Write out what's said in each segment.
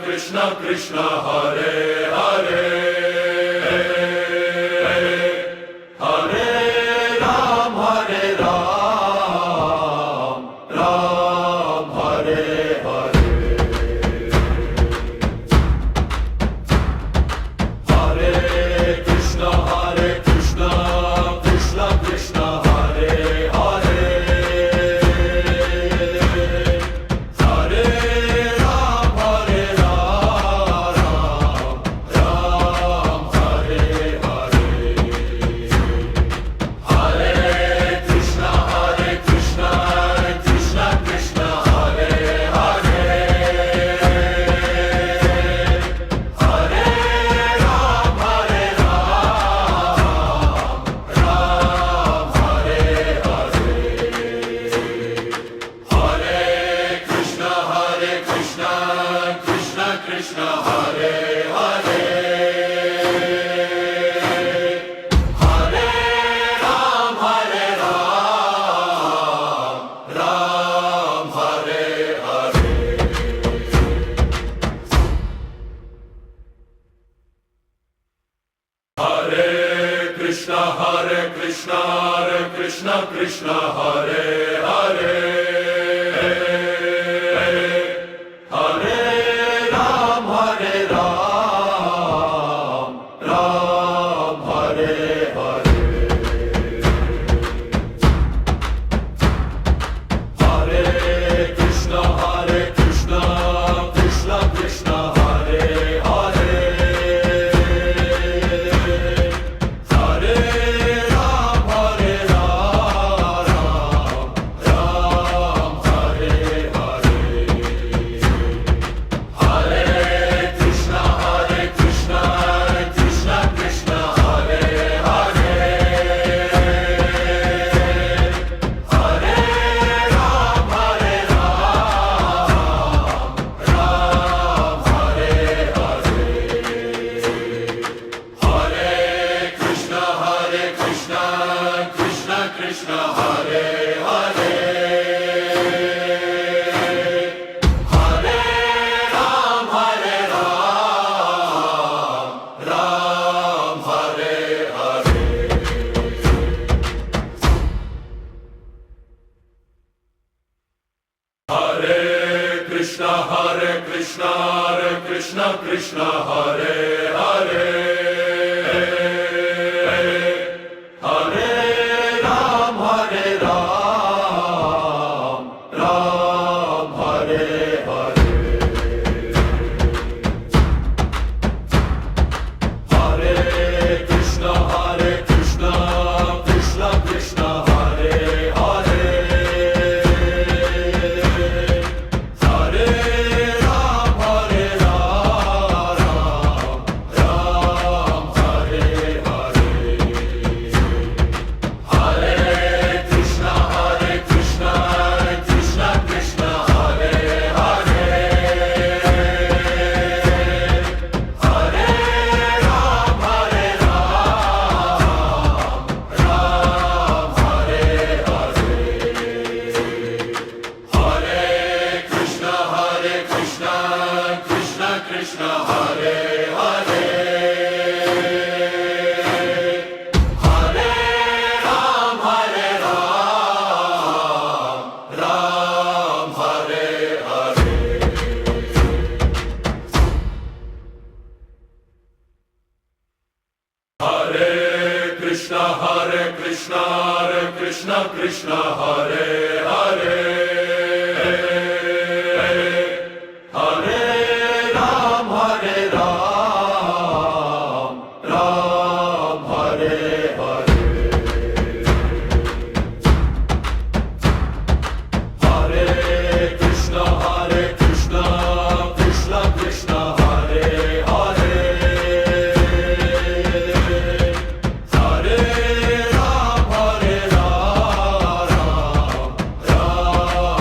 Krishna Krishna Hare Hare Hare Ram Ram Hare Hare Hare Krishna Krishna Krishna Hare Hare Hare Ram Ram Hare Hare Hare Krishna Krishna Krishna Hare Hare Hare Ram Ram Hare Hare Hare Krishna Krishna Hare Hare Hare Ram Ram Hare Hare Hare Krishna Krishna Hare Hare Hare Ram Ram Hare Hare Hare Krishna Krishna Hare Hare Hare Ram Ram Hare Hare Hare Krishna Krishna Hare Hare Hare Ram Ram Hare Hare Hare Krishna Krishna Hare Hare Hare Ram Ram Hare Hare Hare Krishna Krishna Hare Hare Hare Ram Ram Hare Hare Hare Krishna Krishna Hare Hare Hare Ram Ram Hare Hare Hare Krishna Krishna Hare Hare Hare Ram Ram Hare Hare Hare Krishna Krishna Hare Hare Hare Ram Ram Hare Hare Hare Krishna Krishna Hare Hare Hare Ram Ram Hare Hare Hare Krishna Krishna Hare Hare Hare Ram Ram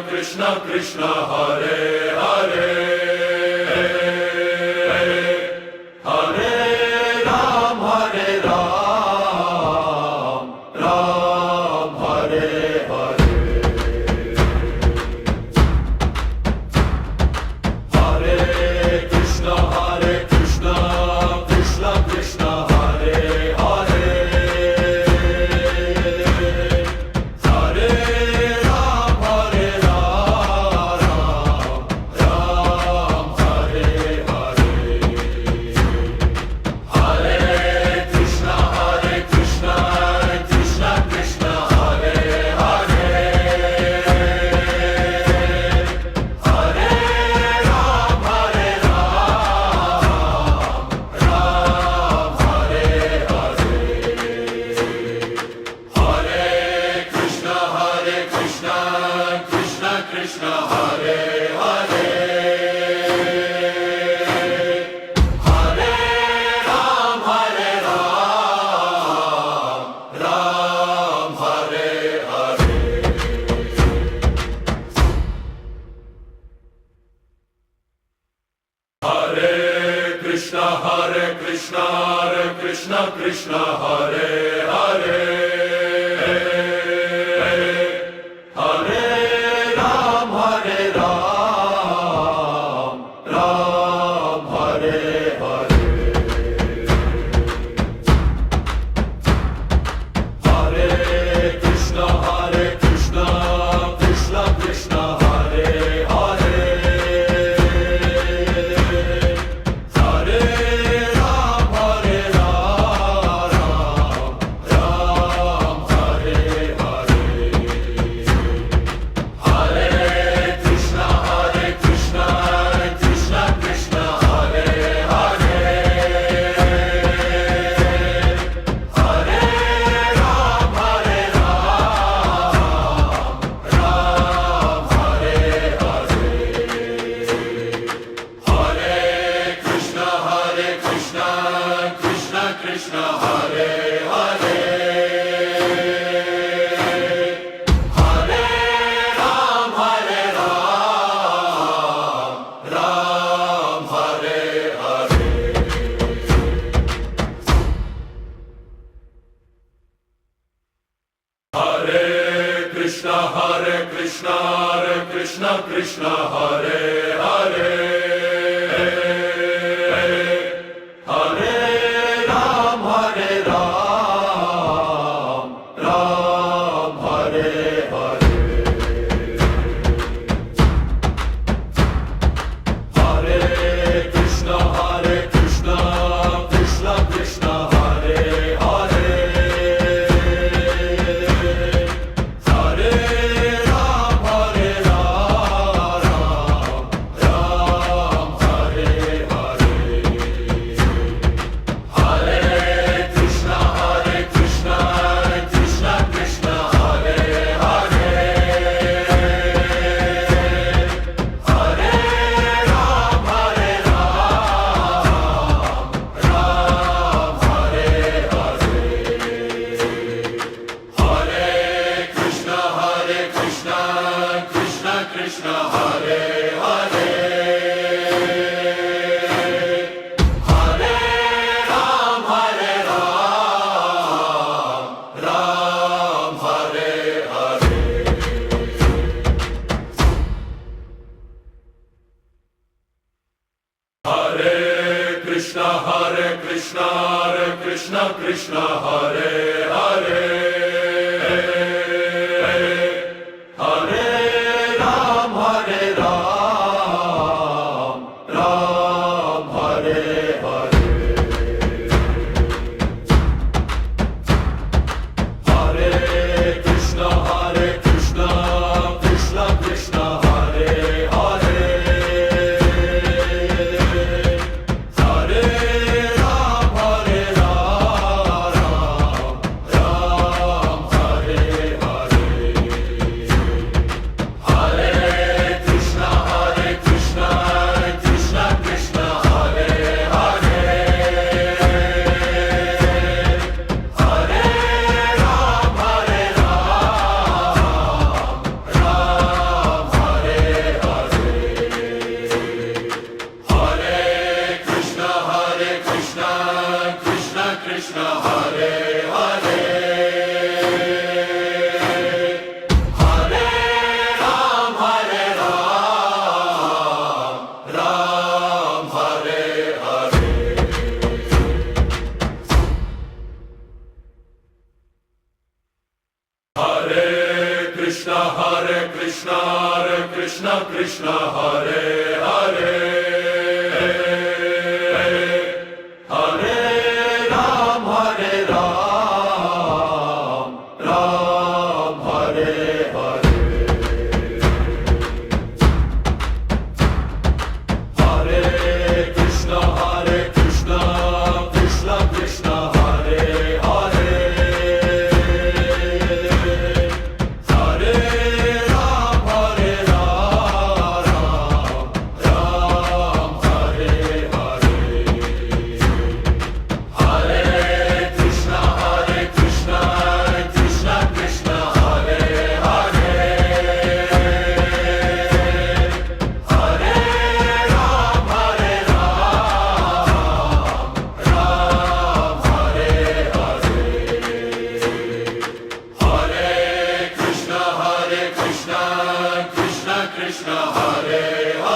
Krishna Krishna Hare Hare Hare Ram Ram Hare Hare Hare Krishna Krishna Krishna Hare Hare Hare Ram Ram Hare Hare Hare Krishna Krishna Krishna Hare Hare Hare Ram Ram Hare Hare Hare Krishna Krishna Hare Hare Hare Ram Ram Hare Hare Hare Krishna Krishna Hare Hare Hare Ram Ram Hare Hare Hare Krishna Krishna Hare Hare Hare Ram Ram Hare Hare Hare Krishna Krishna Hare Hare Hare Ram Ram Hare Hare Hare Krishna Krishna Hare Hare Hare Ram Ram Hare Hare Hare Krishna Krishna Hare Hare Hare Ram Ram Hare Hare Hare Krishna Krishna Hare Hare Hare Ram Ram Hare Hare Hare Krishna Krishna Hare Hare Hare Ram Ram Hare Hare Hare Krishna Krishna Hare Hare Hare Ram Ram Hare Hare Hare Krishna Krishna Hare Hare Hare Ram Ram Hare Hare Hare Krishna Krishna Hare Hare Hare Ram Ram Krishna Krishna Hare Hare Hare Ram Ram Hare Hare Hare Krishna Krishna Krishna Hare Hare Hare Ram Ram Hare Hare Hare Krishna Krishna Krishna Hare Hare Hare Ram Ram Hare Hare Hare Krishna Krishna Krishna Hare Hare